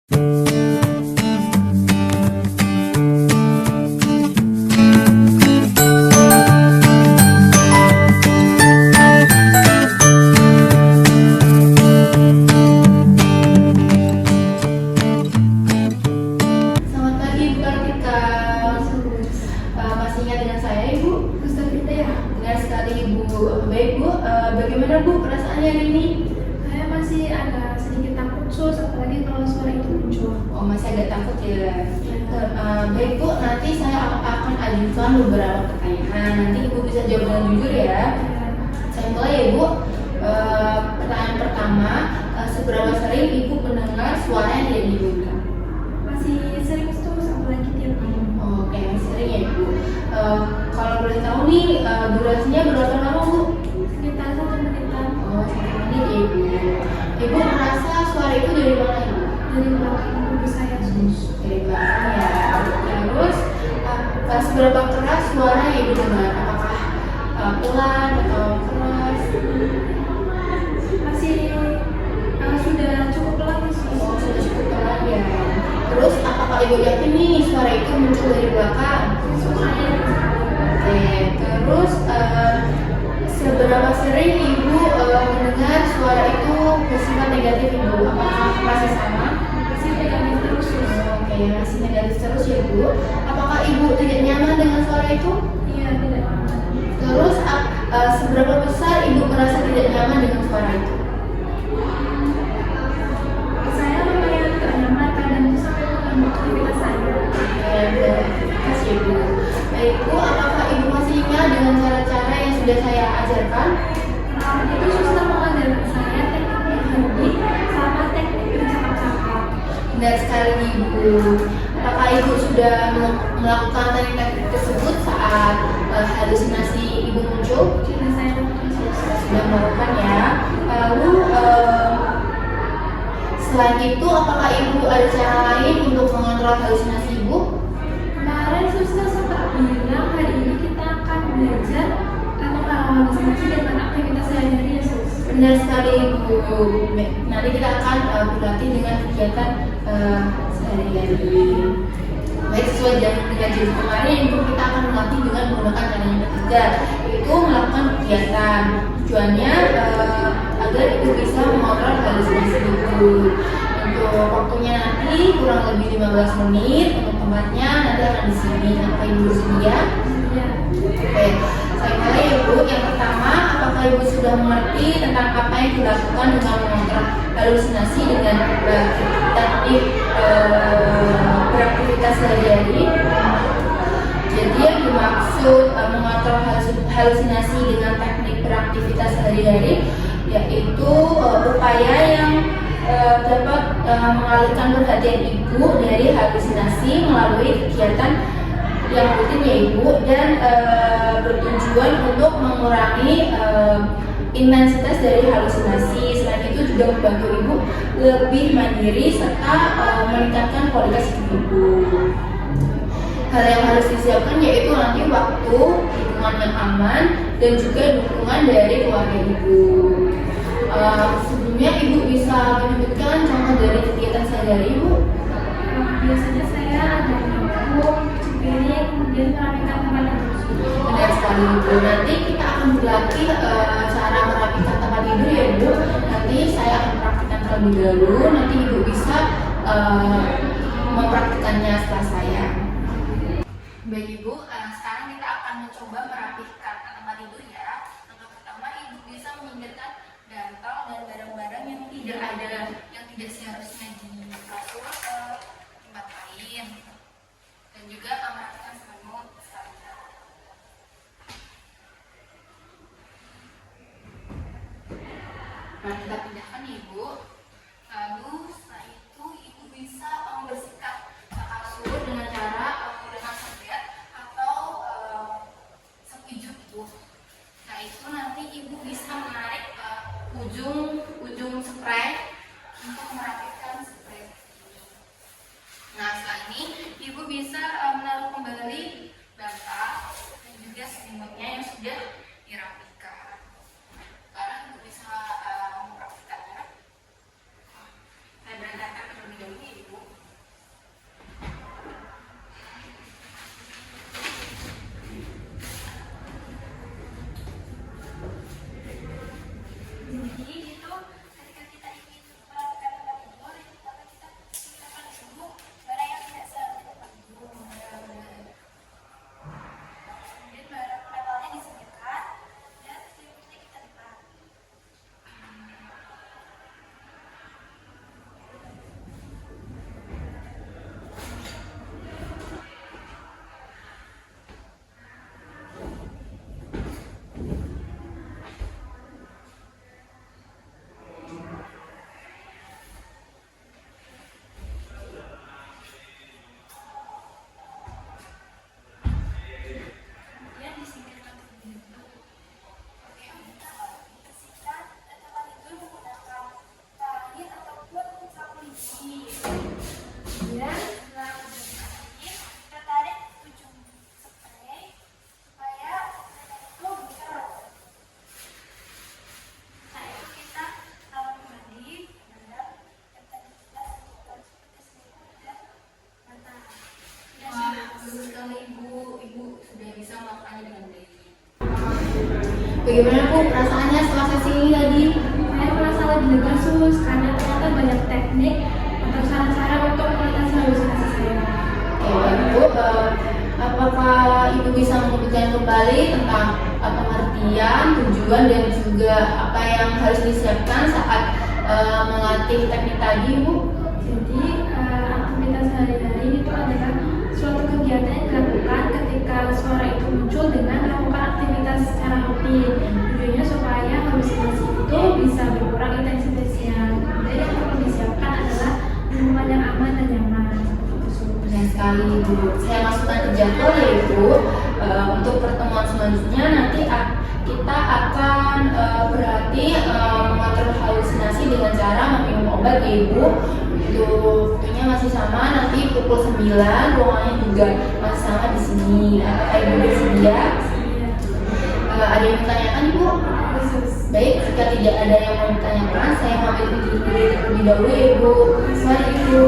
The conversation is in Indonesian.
Baik Bu, bagaimana Bu perasaannya hari ini? Saya masih agak sedikit takut sus, apalagi kalau suara itu muncul. Oh, masih agak takut ya. Baik Bu, nanti saya akan ajukan beberapa pertanyaan. Nanti Ibu bisa jawab dengan jujur ya. Saya mulai ya Bu. Pertanyaan pertama, seberapa sering Ibu mendengar suara yang tidak diinginkan? Masih sering sus, apalagi tiap malam. Oke, masih sering ya Bu. Kalau boleh tahu nih, durasinya berapa lama Bu? Sekitar 1 menitan. Oh, 1 menit ya Ibu. Ibu merasa suara itu dari mana Ibu? Dari belakang ibu saya sus. Dari belakang ya. Terus seberapa keras suara yang Ibu dengar? Apakah pelan atau keras? Masih sudah cukup pelan sus. Oh, sudah cukup pelan ya. Terus apakah Ibu yakin nih suara itu muncul dari belakang? Oke, terus seberapa sering Ibu mendengar suara itu bersifat negatif Ibu? Apakah masih sama? Masih negatif terus sus. Oke, masih negatif terus ya Bu. Apakah Ibu tidak nyaman dengan suara itu? Iya, tidak aman. Terus seberapa besar Ibu merasa tidak nyaman dengan suara itu? Saya lumayan gak nyaman, kadang itu sampai mengganggu aktivitas saya. Terima kasih Ibu. Baik Bu, apakah Ibu masih ingat dengan cara-cara yang sudah saya ajarkan? Itu suster mengajarkan saya teknik berhenti sama teknik bercakap-cakap. Benar sekali Ibu. Apakah Ibu sudah melakukan teknik tersebut saat halusinasi Ibu muncul? Sudah saya lakukan sus. Sudah melakukan ya. Lalu selain itu, apakah Ibu ada cara lain untuk mengontrol halusinasi Ibu? Kemarin suster sempat bilang hari ini kita akan belajar tentang halusinasi dengan aktivitas sehari-hari ya sus. Benar sekali Ibu. Nanti kita akan berlatih dengan kegiatan sehari-hari. Baik, sesuai dengan janji kemarin Ibu, kita akan berlatih dengan menggunakan cara yang ketiga, yaitu melakukan kegiatan. Tujuannya agar Ibu bisa mengontrol halusinasi Ibu. Untuk waktunya nanti kurang lebih 15 menit. Untuk tempatnya nanti akan di sini. Apa Ibu bersedia? Ya. Oke, saya mulai Ibu. Yang pertama, apakah Ibu sudah mengerti tentang apa yang dilakukan dengan mengontrol halusinasi dengan teknik beraktivitas sehari-hari? Jadi yang dimaksud mengontrol halusinasi dengan teknik beraktivitas sehari-hari yaitu upaya yang dapat mengalihkan perhatian Ibu dari halusinasi melalui kegiatan yang rutin ya Ibu, dan bertujuan untuk mengurangi intensitas dari halusinasi. Selain itu juga membantu Ibu lebih mandiri serta meningkatkan kualitas hidup Ibu. Hal yang harus disiapkan yaitu nanti waktu, lingkungan yang aman, dan juga dukungan dari keluarga Ibu. Sebelumnya Ibu bisa menyebutkan contoh dari kegiatan sehari-hari Ibu? Biasanya saya ada nyampung, cuci piring, kemudian merapikan tempat tidur. Benar sekali Ibu. Nanti kita akan berlatih cara merapikan tempat tidur ya Ibu. Nanti saya akan praktikkan terlebih dahulu. Nanti Ibu bisa mempraktikannya setelah saya. Baik Ibu, sekarang kita akan mencoba merapikan tempat tidur ya. Langkah pertama Ibu bisa menyingkirkan bantal dan barang-barang yang tidak seharusnya di kasur ke tempat lain, dan juga merapikan selimut sekalian. Nah, kita pindahkan ya Ibu. Lalu setelah itu Ibu bisa membersihkan kasur dengan cara dengan serbet atau sepijut Ibu. Nah, itu nanti Ibu bisa menarik ujung spray untuk merapikan spray. Nah, setelah ini Ibu bisa menaruh kembali bantal dan juga selimutnya yang sudah dirapikan. Sekarang Ibu bisa mempraktikkannya. Saya berangkatkan terlebih dahulu Ibu. Bagaimana Bu perasaannya setelah sesi ini tadi? Saya merasa lebih lega sus karena ternyata banyak teknik atau cara-cara untuk mengatasi halusinasi saya. Oke, baik Bu. Apakah Ibu bisa mengumpulkan kembali tentang pengertian, tujuan, dan juga apa yang harus disiapkan saat melatih teknik tadi, Bu? Jadi aktivitas sehari-hari itu adalah suatu kegiatan yang dilakukan ketika suara itu muncul dengan melakukan aktivitas secara rutin. Tujuannya supaya halusinasi itu bisa berkurang intensitasnya. Kemudian yang perlu disiapkan adalah lingkungan yang aman dan nyaman. Benar sekali Bu. Saya masukkan ke jadwal yaitu untuk pertemuan selanjutnya nanti kita akan berarti mengatur halusinasi dengan cara meminum obat ya Ibu. Itu waktunya masih sama, nanti pukul 9, ruangannya juga masih sama di sini. Apakah Ibu bersedia? Ada yang ditanyakan Ibu? Baik, jika tidak ada yang mau ditanyakan, saya pamit undur diri terlebih dahulu ya Ibu. Mari Ibu.